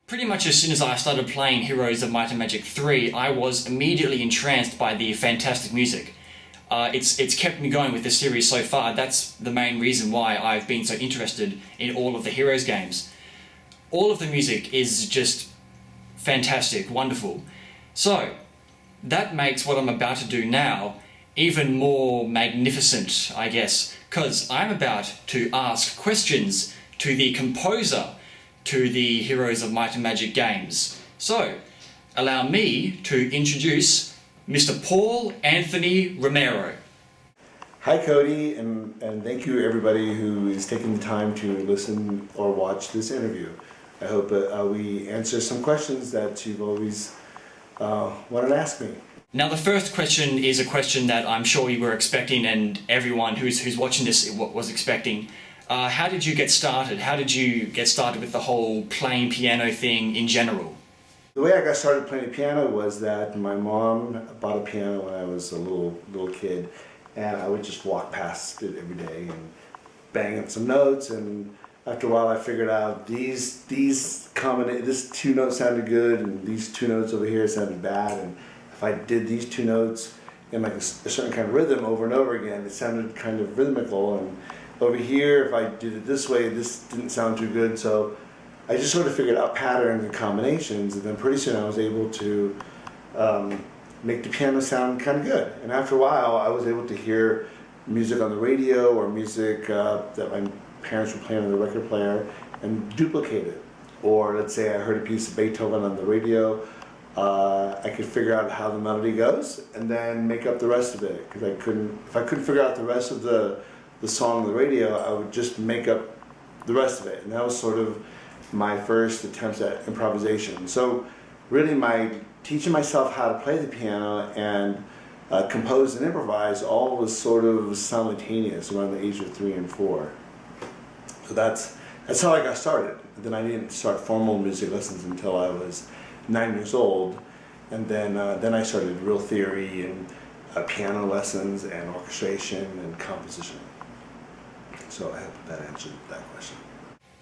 Pretty much as soon as I started playing Heroes of Might and Magic 3, I was immediately entranced by the fantastic music. It's kept me going with the series so far. That's the main reason why I've been so interested in all of the Heroes games. All of the music is just fantastic, wonderful. So, that makes what I'm about to do now even more magnificent, I guess, because I'm about to ask questions to the composer to the Heroes of Might and Magic games. So, allow me to introduce Mr. Paul Anthony Romero. Hi Cody, and thank you everybody who is taking the time to listen or watch this interview. I hope we answer some questions that you've always wanted to ask me. Now the first question is a question that I'm sure you were expecting, and everyone who's watching this was expecting. How did you get started? How did you get started with the whole playing piano thing in general? The way I got started playing the piano was that my mom bought a piano when I was a little kid, and I would just walk past it every day and bang up some notes. And after a while, I figured out this two notes sounded good, and these two notes over here sounded bad. And if I did these two notes in like a certain kind of rhythm over and over again, it sounded kind of rhythmical. And over here, if I did it this way, this didn't sound too good. So I just sort of figured out patterns and combinations, and then pretty soon I was able to make the piano sound kind of good. And after a while, I was able to hear music on the radio or music that my parents were playing on the record player and duplicate it. Or let's say I heard a piece of Beethoven on the radio, I could figure out how the melody goes and then make up the rest of it. Because if I couldn't figure out the rest of the song on the radio, I would just make up the rest of it. And that was sort of my first attempts at improvisation. So really teaching myself how to play the piano and compose and improvise all was sort of simultaneous around the age of 3 and 4. So that's how I got started. Then I didn't start formal music lessons until I was 9 years old, and then I started real theory and piano lessons and orchestration and composition. So I hope that answered that question.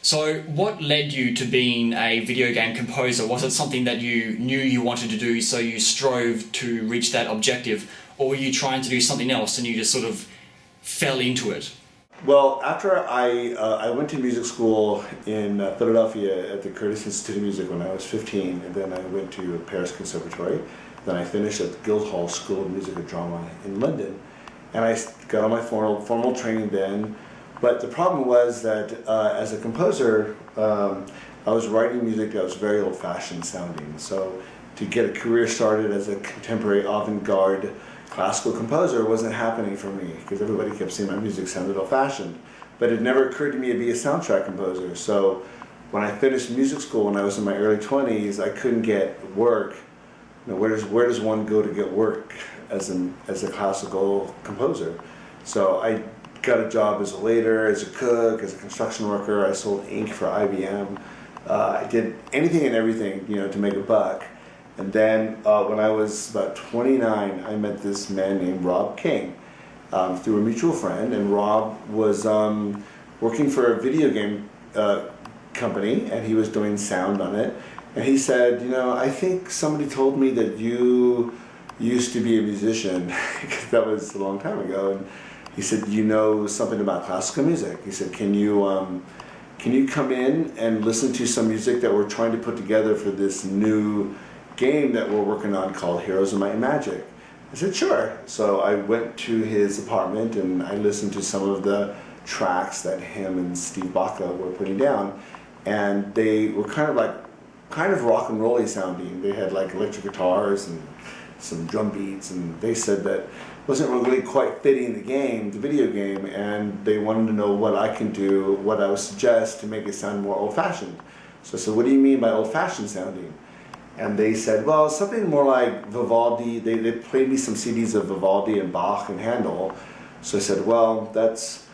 So what led you to being a video game composer? Was it something that you knew you wanted to do, so you strove to reach that objective, or were you trying to do something else and you just sort of fell into it? Well, after I went to music school in Philadelphia at the Curtis Institute of Music when I was 15, and then I went to Paris Conservatory. Then I finished at the Guildhall School of Music and Drama in London, and I got on my formal training then. But the problem was that as a composer, I was writing music that was very old-fashioned sounding. So to get a career started as a contemporary avant-garde classical composer wasn't happening for me, because everybody kept saying my music sounded old-fashioned. But it never occurred to me to be a soundtrack composer. So when I finished music school when I was in my early 20s, I couldn't get work. You know, where does one go to get work as a classical composer? So I got a job as a waiter, as a cook, as a construction worker. I sold ink for IBM. I did anything and everything, to make a buck. And then when I was about 29, I met this man named Rob King through a mutual friend. And Rob was working for a video game company, and he was doing sound on it. And he said, I think somebody told me that you used to be a musician, because that was a long time ago. And he said, you know something about classical music. He said, can you come in and listen to some music that we're trying to put together for this new game that we're working on called Heroes of Might and Magic? I said, sure. So I went to his apartment and I listened to some of the tracks that him and Steve Baca were putting down. And they were kind of rock and roll-y sounding. They had like electric guitars and some drum beats, and they said that wasn't really quite fitting the video game, and they wanted to know what I can do, what I would suggest to make it sound more old-fashioned. So I said, what do you mean by old-fashioned sounding? And they said, well, something more like Vivaldi. They played me some CDs of Vivaldi and Bach and Handel. So I said, well, that's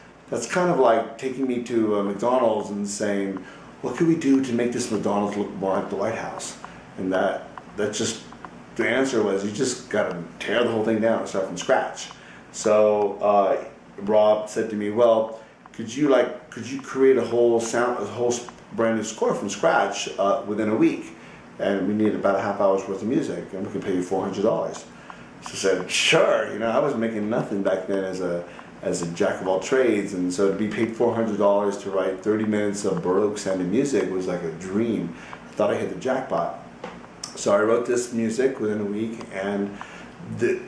kind of like taking me to McDonald's and saying, what could we do to make this McDonald's look more like the White House? And that just the answer was, you just got to tear the whole thing down and start from scratch. So Rob said to me, well, could you create a whole brand new score from scratch within a week, and we need about a half hour's worth of music, and we can pay you $400. So I said, sure. I was making nothing back then as a jack of all trades, and so to be paid $400 to write 30 minutes of Baroque sounding music was like a dream. I thought I hit the jackpot. So I wrote this music within a week, and the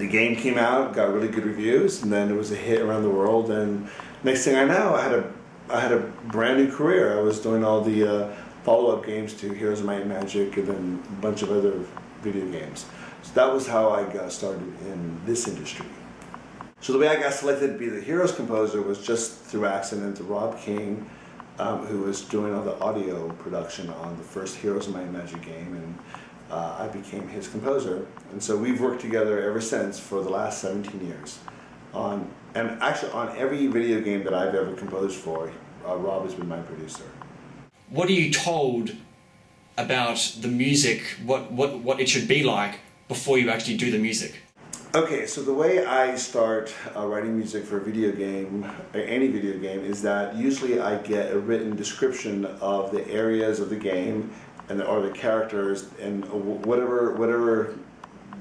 game came out, got really good reviews, and then it was a hit around the world. And next thing I know, I had a brand new career. I was doing all the follow-up games to Heroes of Might and Magic, and then a bunch of other video games. So that was how I got started in this industry. So the way I got selected to be the Heroes composer was just through accident. Rob King, who was doing all the audio production on the first Heroes of Might and Magic game, and I became his composer. And so we've worked together ever since for the last 17 years. And actually on every video game that I've ever composed for, Rob has been my producer. What are you told about the music, what it should be like before you actually do the music? Okay, so the way I start writing music for a video game, any video game, is that usually I get a written description of the areas of the game or the characters and whatever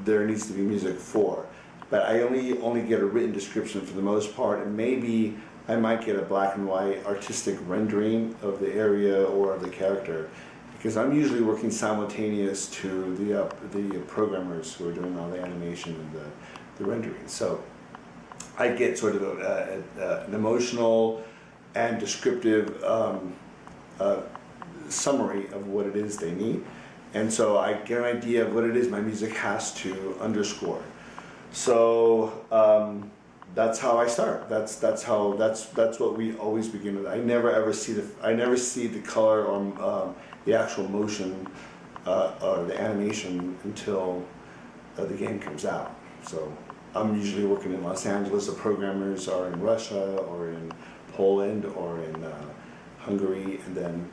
there needs to be music for. But I only get a written description for the most part, and maybe I might get a black and white artistic rendering of the area or of the character, because I'm usually working simultaneous to the programmers who are doing all the animation and the rendering. So I get sort of an emotional and descriptive summary of what it is they need, and so I get an idea of what it is my music has to underscore. So that's how I start. That's what we always begin with. I never see the color or the actual motion or the animation until the game comes out. So I'm usually working in Los Angeles. The programmers are in Russia or in Poland or in Hungary, and then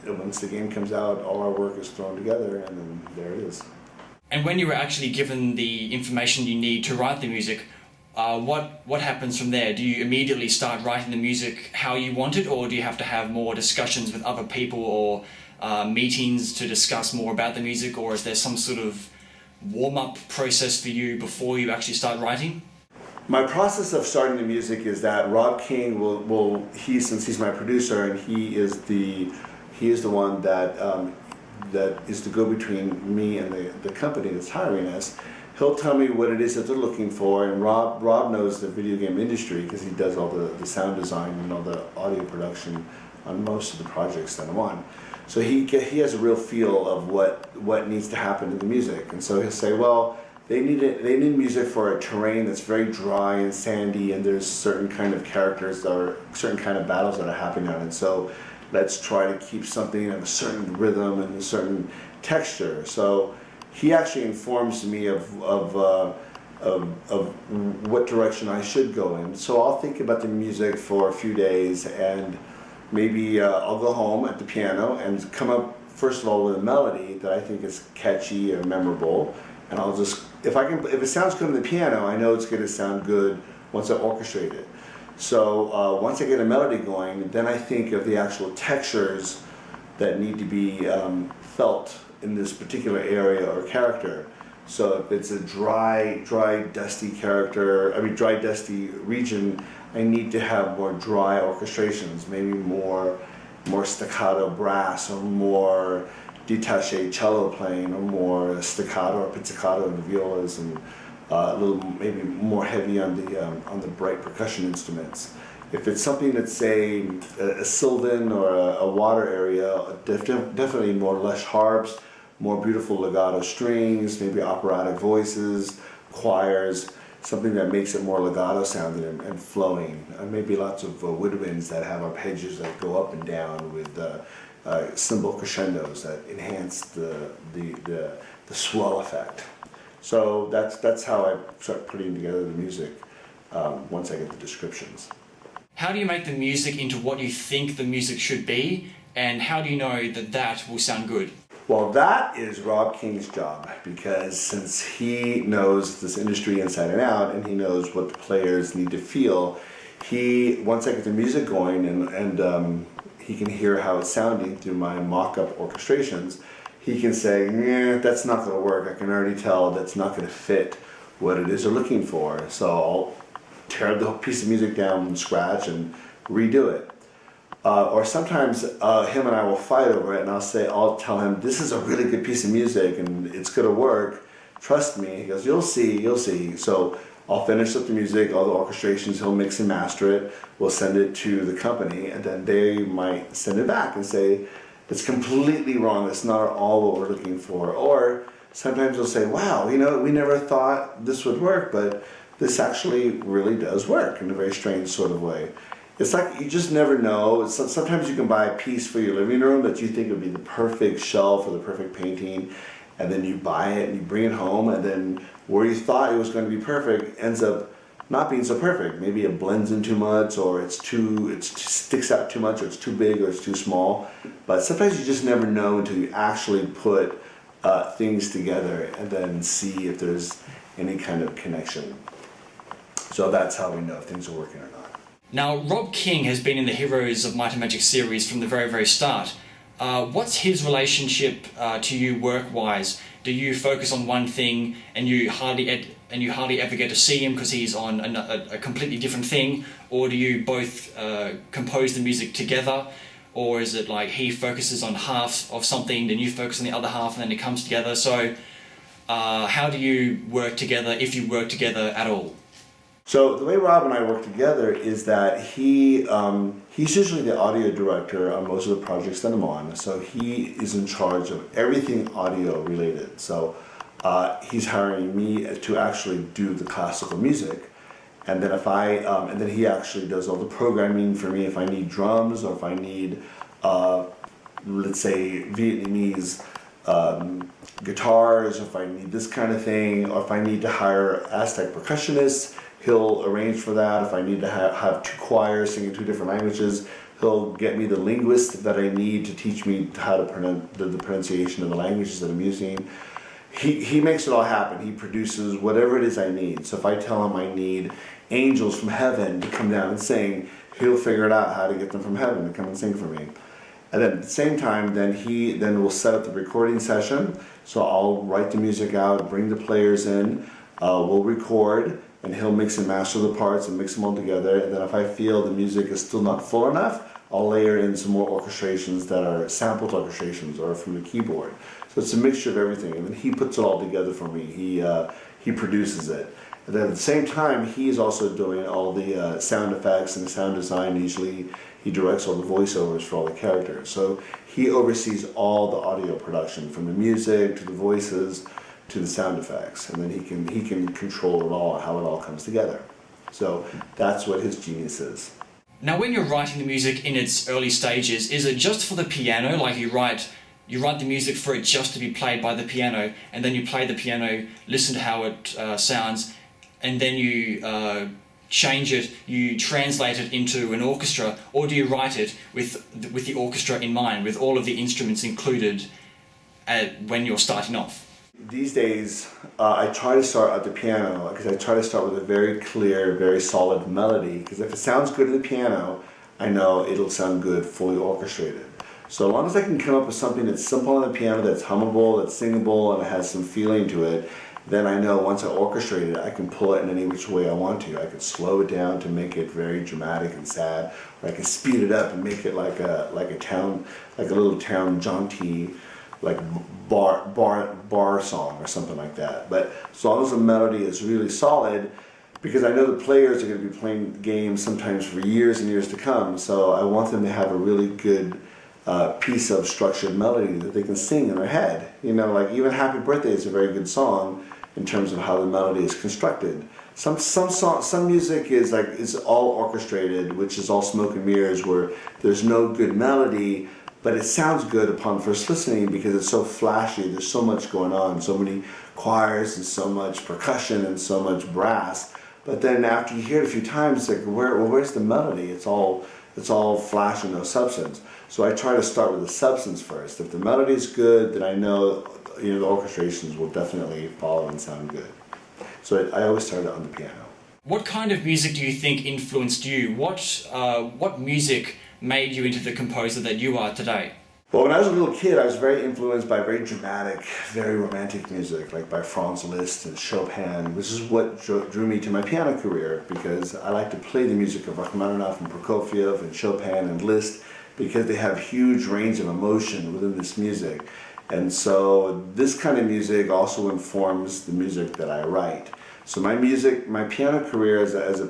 once the game comes out, all our work is thrown together, and then there it is. And when you were actually given the information you need to write the music, what happens from there? Do you immediately start writing the music how you want it, or do you have to have more discussions with other people or meetings to discuss more about the music, or is there some sort of warm-up process for you before you actually start writing? My process of starting the music is that Rob King since he's my producer and he is the one that is the go-between me and the company that's hiring us. He'll tell me what it is that they're looking for, and Rob knows the video game industry because he does all the sound design and all the audio production on most of the projects that I'm on. So he has a real feel of what needs to happen in the music, and so he'll say, well, they need music for a terrain that's very dry and sandy, and there's certain kind of characters or certain kind of battles that are happening on it. So let's try to keep something of a certain rhythm and a certain texture. So he actually informs me of what direction I should go in. So I'll think about the music for a few days, and maybe I'll go home at the piano and come up first of all with a melody that I think is catchy or memorable, and I'll just if it sounds good on the piano, I know it's going to sound good once I orchestrate it. So once I get a melody going, then I think of the actual textures that need to be felt in this particular area or character. So if it's a dry, dusty dusty region, I need to have more dry orchestrations, maybe more staccato brass, or more detaché cello playing, or more staccato or pizzicato in the violas, and a little maybe more heavy on the bright percussion instruments. If it's something that's, say, a Sylvan or a water area, definitely more lush harps, more beautiful legato strings, maybe operatic voices, choirs, something that makes it more legato sounding and flowing. Maybe lots of woodwinds that have arpeggios that go up and down with cymbal crescendos that enhance the swell effect. So that's how I start putting together the music once I get the descriptions. How do you make the music into what you think the music should be, and how do you know that will sound good? Well, that is Rob King's job, because since he knows this industry inside and out, and he knows what the players need to feel, once I get the music going, and he can hear how it's sounding through my mock-up orchestrations. He can say, that's not going to work. I can already tell that's not going to fit what it is they're looking for. So I'll tear the piece of music down from scratch and redo it. Or sometimes him and I will fight over it, and I'll tell him, this is a really good piece of music and it's going to work. Trust me. He goes, you'll see. So I'll finish up the music, all the orchestrations, he'll mix and master it, we'll send it to the company, and then they might send it back and say, it's completely wrong, it's not at all what we're looking for. Or sometimes they'll say, wow, we never thought this would work, but this actually really does work in a very strange sort of way. It's like you just never know. Sometimes you can buy a piece for your living room that you think would be the perfect shelf or the perfect painting, and then you buy it and you bring it home, and then where you thought it was going to be perfect ends up not being so perfect. Maybe it blends in too much, or it sticks out too much, or it's too big, or it's too small. But sometimes you just never know until you actually put things together and then see if there's any kind of connection. So that's how we know if things are working or not. Now, Rob King has been in the Heroes of Might and Magic series from the very, very start. What's his relationship to you work-wise? Do you focus on one thing and you hardly ever get to see him because he's on a completely different thing? Or do you both compose the music together? Or is it like he focuses on half of something, then you focus on the other half, and then it comes together? So how do you work together, if you work together at all? So the way Rob and I work together is that he's usually the audio director on most of the projects that I'm on. So he is in charge of everything audio related. So he's hiring me to actually do the classical music, and then and then he actually does all the programming for me if I need drums, or if I need let's say Vietnamese guitars, or if I need this kind of thing, or if I need to hire Aztec percussionists. He'll arrange for that. If I need to have two choirs singing two different languages, he'll get me the linguist that I need to teach me how to pronounce the pronunciation of the languages that I'm using. He makes it all happen. He produces whatever it is I need. So if I tell him I need angels from heaven to come down and sing, he'll figure it out how to get them from heaven to come and sing for me. And then at the same time, then we'll set up the recording session. So I'll write the music out, bring the players in, we'll record, and he'll mix and master the parts and mix them all together. And then if I feel the music is still not full enough, I'll layer in some more orchestrations that are sampled orchestrations or from the keyboard. So it's a mixture of everything, and then he puts it all together for me. He produces it. And then at the same time, he's also doing all the sound effects and the sound design. Usually he directs all the voiceovers for all the characters. So he oversees all the audio production, from the music to the voices to the sound effects, and then he can control it all, how it all comes together. So that's what his genius is. Now, when you're writing the music in its early stages, is it just for the piano? Like you write the music for it just to be played by the piano, and then you play the piano, listen to how it sounds, and then you change it, you translate it into an orchestra, or do you write it with the orchestra in mind, with all of the instruments included when you're starting off? These days, I try to start at the piano, because I try to start with a very clear, very solid melody, because if it sounds good at the piano, I know it'll sound good fully orchestrated. So as long as I can come up with something that's simple on the piano, that's hummable, that's singable, and it has some feeling to it, then I know once I orchestrate it, I can pull it in any which way I want to. I can slow it down to make it very dramatic and sad, or I can speed it up and make it like a little town jaunty, like bar song or something like that. But as long as the melody is really solid, because I know the players are going to be playing games sometimes for years and years to come, so I want them to have a really good piece of structured melody that they can sing in their head. You know, like even Happy Birthday is a very good song in terms of how the melody is constructed. Some music is all orchestrated, which is all smoke and mirrors, where there's no good melody, but it sounds good upon first listening because it's so flashy, there's so much going on, so many choirs and so much percussion and so much brass. But then after you hear it a few times, it's like, where's the melody? It's all flash and no substance. So I try to start with the substance first. If the melody is good, then I know the orchestrations will definitely follow and sound good. So I always start it on the piano. What kind of music do you think influenced you? What music made you into the composer that you are today? Well, when I was a little kid, I was very influenced by very dramatic, very romantic music, like by Franz Liszt and Chopin, which is what drew me to my piano career, because I like to play the music of Rachmaninoff and Prokofiev and Chopin and Liszt, because they have huge range of emotion within this music. And so this kind of music also informs the music that I write. So my piano career as a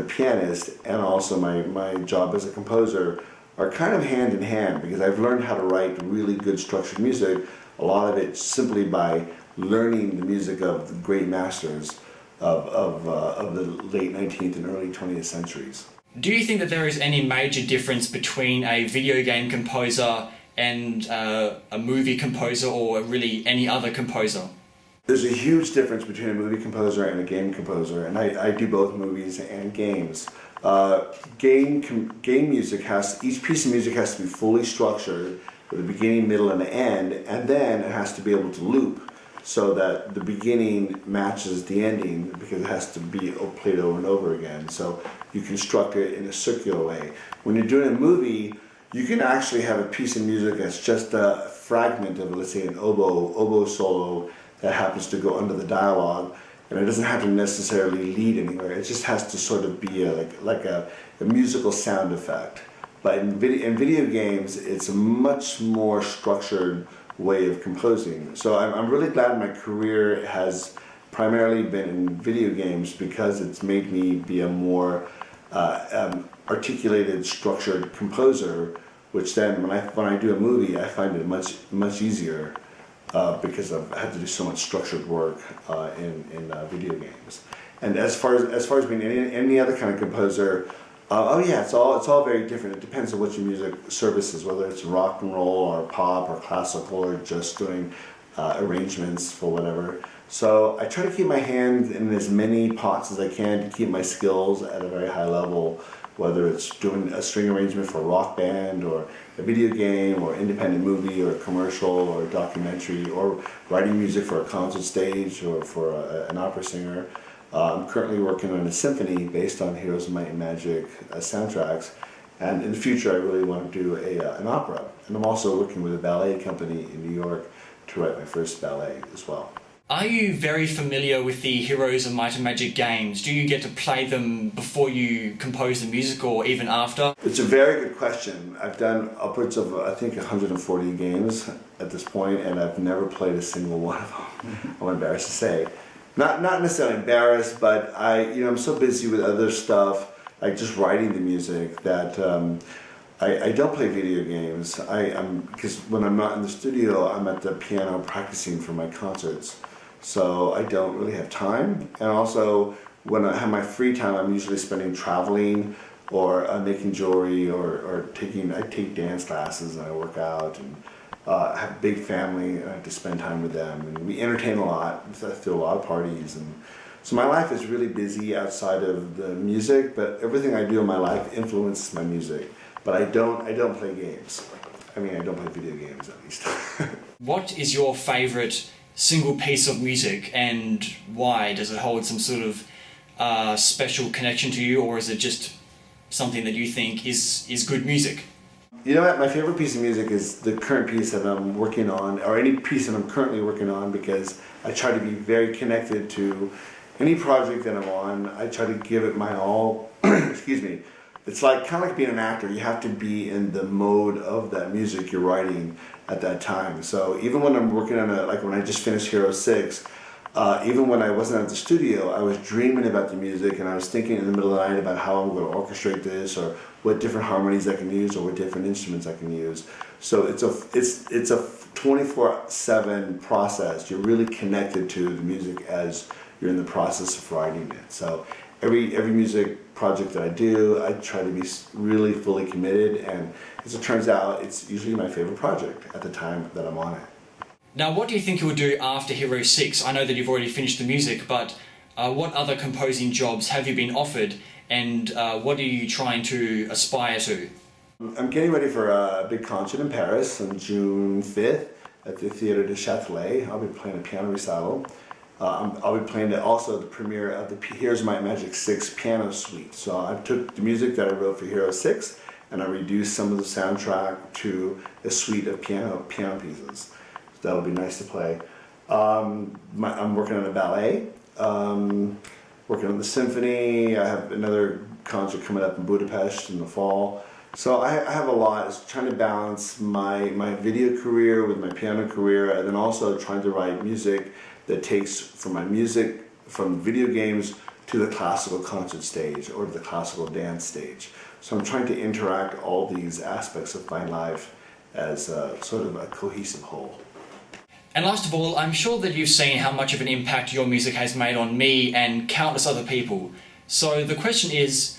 pianist, and also my job as a composer are kind of hand in hand, because I've learned how to write really good structured music, a lot of it simply by learning the music of the great masters of the late 19th and early 20th centuries. Do you think that there is any major difference between a video game composer and a movie composer, or really any other composer? There's a huge difference between a movie composer and a game composer, and I do both movies and games. Game music each piece of music has to be fully structured with a beginning, middle, and an end, and then it has to be able to loop so that the beginning matches the ending, because it has to be played over and over again. So you construct it in a circular way. When you're doing a movie, you can actually have a piece of music that's just a fragment of, let's say, an oboe solo that happens to go under the dialogue, and it doesn't have to necessarily lead anywhere. It just has to sort of be like a musical sound effect. But in video games, it's a much more structured way of composing. So I'm really glad my career has primarily been in video games, because it's made me be a more articulated, structured composer, which then when I do a movie, I find it much easier. Because I've had to do so much structured work in video games. And as far as being any other kind of composer, it's all very different. It depends on what your music service is, whether it's rock and roll or pop or classical or just doing arrangements for whatever. So I try to keep my hand in as many pots as I can to keep my skills at a very high level, whether it's doing a string arrangement for a rock band or a video game or independent movie or a commercial or a documentary, or writing music for a concert stage or for an opera singer. I'm currently working on a symphony based on Heroes of Might and Magic soundtracks, and in the future I really want to do an opera. And I'm also working with a ballet company in New York to write my first ballet as well. Are you very familiar with the Heroes of Might and Magic games? Do you get to play them before you compose the music, or even after? It's a very good question. I've done upwards of, I think, 140 games at this point, and I've never played a single one of them. I'm embarrassed to say. Not necessarily embarrassed, but I'm so busy with other stuff, like just writing the music, that I don't play video games. Because when I'm not in the studio, I'm at the piano practicing for my concerts. So I don't really have time. And also, when I have my free time, I'm usually spending traveling or making jewelry, or I take dance classes and I work out, and I have a big family and I have to spend time with them. And we entertain a lot. I throw a lot of parties. And so my life is really busy outside of the music, but everything I do in my life influences my music. But I don't play games. I don't play video games, at least. What is your favourite single piece of music, and why? Does it hold some sort of special connection to you, or is it just something that you think is good music? You know what? My favorite piece of music is the current piece that I'm working on, or any piece that I'm currently working on, because I try to be very connected to any project that I'm on. I try to give it my all. Excuse me. It's kind of like being an actor. You have to be in the mode of that music you're writing at that time. So even when I'm working on when I just finished Hero 6, even when I wasn't at the studio, I was dreaming about the music, and I was thinking in the middle of the night about how I'm going to orchestrate this, or what different harmonies I can use, or what different instruments I can use. So it's a 24/7 process. You're really connected to the music as you're in the process of writing it. So every music project that I do, I try to be really fully committed, and as it turns out, it's usually my favorite project at the time that I'm on it. Now, what do you think you'll do after Hero 6? I know that you've already finished the music, but what other composing jobs have you been offered, and what are you trying to aspire to? I'm getting ready for a big concert in Paris on June 5th at the Theatre du Châtelet. I'll be playing a piano recital. I'll be playing also the premiere of the Heroes of Might and Magic 6 piano suite. So I took the music that I wrote for Hero 6, and I reduced some of the soundtrack to a suite of piano pieces. So that'll be nice to play. I'm working on a ballet, working on the symphony. I have another concert coming up in Budapest in the fall. So I have a lot. It's trying to balance my video career with my piano career, and then also trying to write music that takes from my music, from video games to the classical concert stage or the classical dance stage. So I'm trying to interact all these aspects of my life as sort of a cohesive whole. And last of all, I'm sure that you've seen how much of an impact your music has made on me and countless other people. So the question is,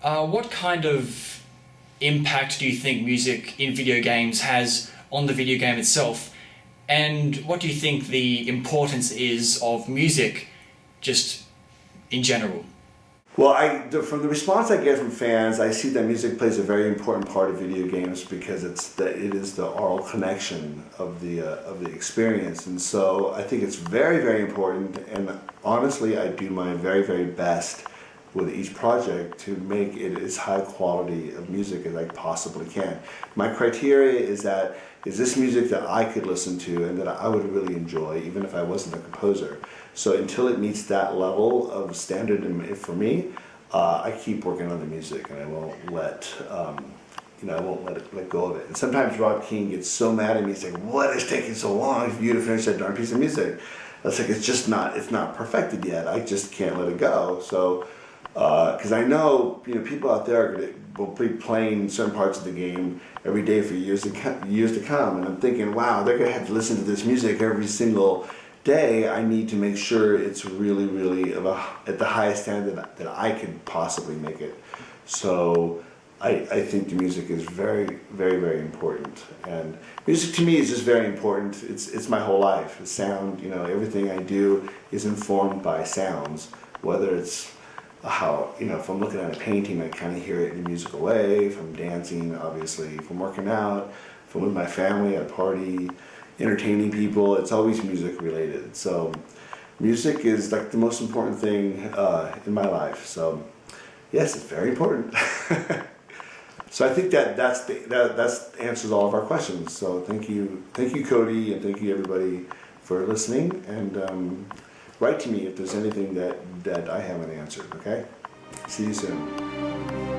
what kind of impact do you think music in video games has on the video game itself? And what do you think the importance is of music just in general? Well, from the response I get from fans, I see that music plays a very important part of video games because it is the oral connection of the experience, and so I think it's very, very important. And honestly, I do my very, very best with each project to make it as high quality of music as I possibly can. My criteria is this music that I could listen to and that I would really enjoy, even if I wasn't a composer. So until it meets that level of standard for me, I keep working on the music, and I won't let let go of it. And sometimes Rob King gets so mad at me, he's like, "What is taking so long for you to finish that darn piece of music?" It's like it's not perfected yet. I just can't let it go. So. Because I know people out there will be playing certain parts of the game every day for years to come, and I'm thinking, wow, they're gonna have to listen to this music every single day. I need to make sure it's really, really at the highest standard that I could possibly make it. So I think the music is very, very, very important, and music to me is just very important. It's my whole life. The sound, everything I do is informed by sounds, whether it's how, if I'm looking at a painting, I kind of hear it in a musical way. If I'm dancing, obviously. If I'm working out, if I'm with my family at a party, entertaining people, it's always music related. So music is like the most important thing in my life. So yes, it's very important. So I think that answers all of our questions. So thank you, Cody, and thank you everybody for listening. And write to me if there's anything that I haven't answered, okay? See you soon.